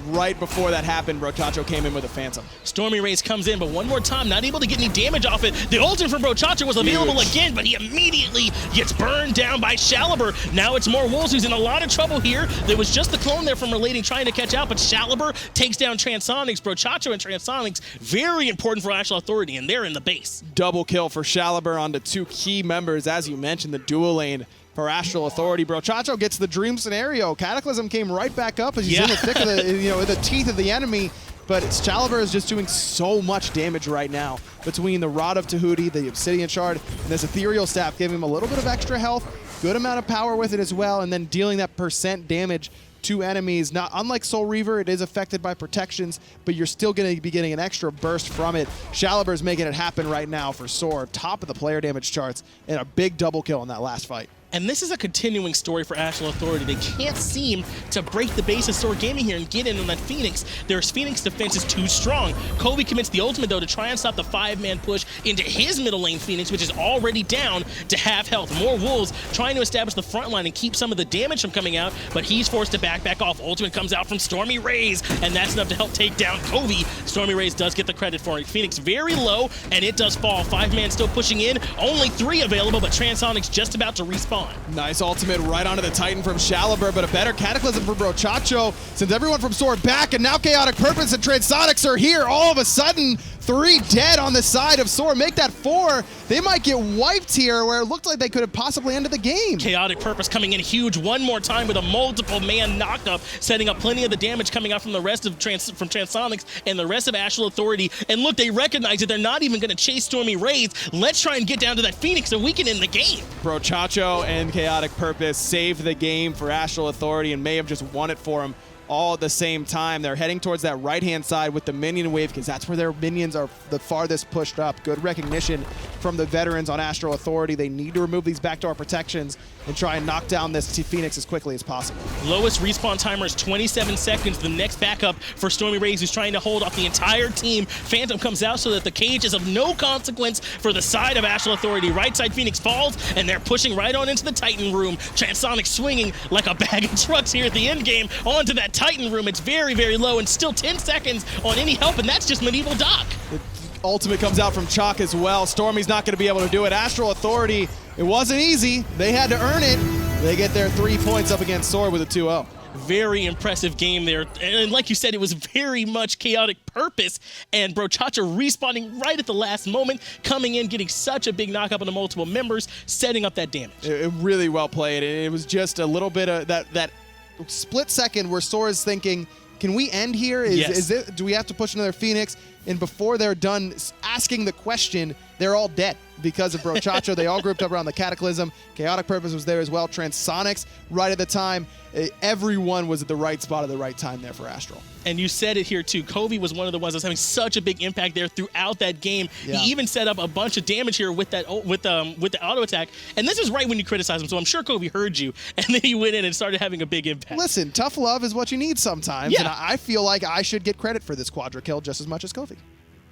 Right before that happened, Brochacho came in with a Phantom. Stormy Rays comes in, but one more time, not able to get any damage off it. The ultimate from Brochacho was available again, but he immediately gets burned down by Chalibur. Now it's more Wolves, who's in a lot of trouble here. There was just the clone there from Relating trying to catch out, but Chalibur takes down Transonics. Brochacho and Transonics, very important for Astral Authority, and they're in the base. Double kill for Chalibur onto 2 key members, as you mentioned, the dual lane for Astral Authority. Brochacho gets the dream scenario. Cataclysm came right back up as he's in the thick of the, in the teeth of the enemy. But Chalibur is just doing so much damage right now between the Rod of Tahuti, the Obsidian Shard, and this Ethereal Staff, giving him a little bit of extra health, good amount of power with it as well, and then dealing that % damage to enemies. Not unlike Soul Reaver, it is affected by protections, but you're still going to be getting an extra burst from it. Chalibur's making it happen right now for Soar, top of the player damage charts, and a big double kill in that last fight. And this is a continuing story for Astral Authority. They can't seem to break the base of Soar Gaming here and get in on that Phoenix. Their Phoenix defense is too strong. Koiz commits the ultimate, though, to try and stop the 5-man push into his middle lane Phoenix, which is already down to half health. More Wolves trying to establish the front line and keep some of the damage from coming out, but he's forced to back off. Ultimate comes out from Stormy Rays, and that's enough to help take down Koiz. Stormy Rays does get the credit for it. Phoenix very low, and it does fall. 5-man still pushing in. Only 3 available, but Transonics just about to respawn. Nice ultimate right onto the Titan from Chalibur, but a better Cataclysm from Brochacho sends everyone from Soar back, and now Chaotic Purpose and Transonics are here. All of a sudden, 3 dead on the side of Soar. Make that 4. They might get wiped here, where it looked like they could have possibly ended the game. Chaotic Purpose coming in huge one more time with a multiple man knockup, setting up plenty of the damage coming out from the rest of Transonics and the rest of Astral Authority. And look, they recognize that they're not even going to chase Stormy Rays. Let's try and get down to that Phoenix so we can end the game. Brochacho and Chaotic Purpose saved the game for Astral Authority and may have just won it for them all at the same time. They're heading towards that right-hand side with the minion wave, because that's where their minions are the farthest pushed up. Good recognition from the veterans on Astral Authority. They need to remove these backdoor protections and try and knock down this Phoenix as quickly as possible. Lowest respawn timer is 27 seconds. The next backup for Stormy Rays, who's trying to hold off the entire team. Phantom comes out so that the cage is of no consequence for the side of Astral Authority. Right side Phoenix falls, and they're pushing right on into the Titan room. Transonic swinging like a bag of trucks here at the end game onto that Titan room. It's very, very low, and still 10 seconds on any help, and that's just Medieval Doc. The ultimate comes out from Chaac as well. Stormy's not going to be able to do it. Astral Authority, it wasn't easy. They had to earn it. They get their 3 points up against Soar with a 2-0. Very impressive game there. And like you said, it was very much Chaotic Purpose, and Brochacho respawning right at the last moment, coming in, getting such a big knockup on the multiple members, setting up that damage. It really well played. It was just a little bit of that split second where Soar is thinking, can we end here? Do we have to push another Phoenix? and before they're done asking the question, they're all dead because of Brochacho. They all grouped up around the Cataclysm. Chaotic Purpose was there as well. Transonics right at the time. Everyone was at the right spot at the right time there for Astral. And you said it here too. Koiz was one of the ones that's having such a big impact there throughout that game. Yeah. He even set up a bunch of damage here with that with the auto attack. And this is right when you criticize him. So I'm sure Koiz heard you, and then he went in and started having a big impact. Listen, tough love is what you need sometimes. Yeah. And I feel like I should get credit for this quadra kill just as much as Koiz.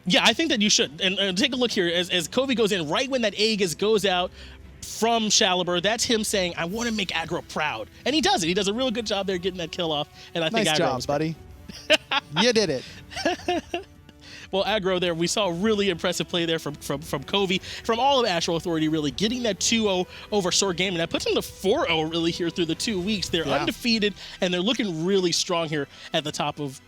Yeah, I think that you should. And take a look here as Koiz goes in right when that Aegis goes out from Shaliber. That's him saying, I want to make aggro proud. And he does it. He does a real good job there getting that kill off. And I think nice aggro job, was buddy. You did it. Well, aggro there, we saw a really impressive play there from Koiz, from all of Astral Authority, really getting that 2-0 over Soar Gaming. That puts them to 4-0 really here through the 2 weeks. They're undefeated, and they're looking really strong here at the top of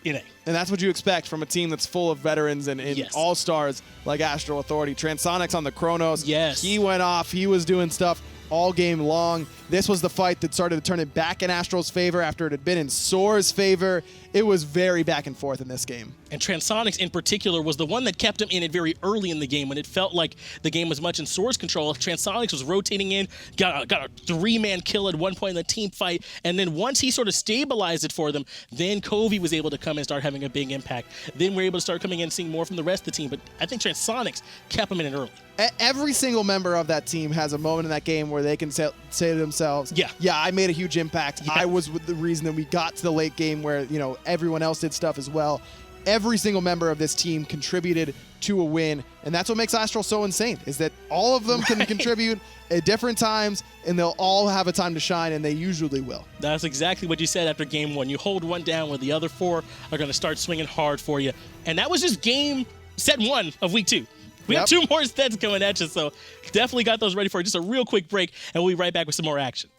NA. And that's what you expect from a team that's full of veterans and all-stars like Astral Authority. Transonics on the Chronos. Yes. He went off. He was doing stuff all game long. This was the fight that started to turn it back in Astral's favor after it had been in Soar's favor. It was very back and forth in this game. And Transonics in particular was the one that kept him in it very early in the game when it felt like the game was much in Soar's control. Transonics was rotating in, got a 3-man kill at one point in the team fight, and then once he sort of stabilized it for them, then Koiz was able to come and start having a big impact. Then we're able to start coming in and seeing more from the rest of the team, but I think Transonics kept him in it early. Every single member of that team has a moment in that game where they can say to themselves, yeah, I made a huge impact. Yeah. I was the reason that we got to the late game where, you know, everyone else did stuff as well. Every single member of this team contributed to a win, and that's what makes Astral so insane, is that all of them can contribute at different times, and they'll all have a time to shine, and they usually will. That's exactly what you said after game one. You hold one down where the other 4 are going to start swinging hard for you, and that was just set 1 of week 2. We have 2 more sets coming at you, so definitely got those ready for you. Just a real quick break, and we'll be right back with some more action.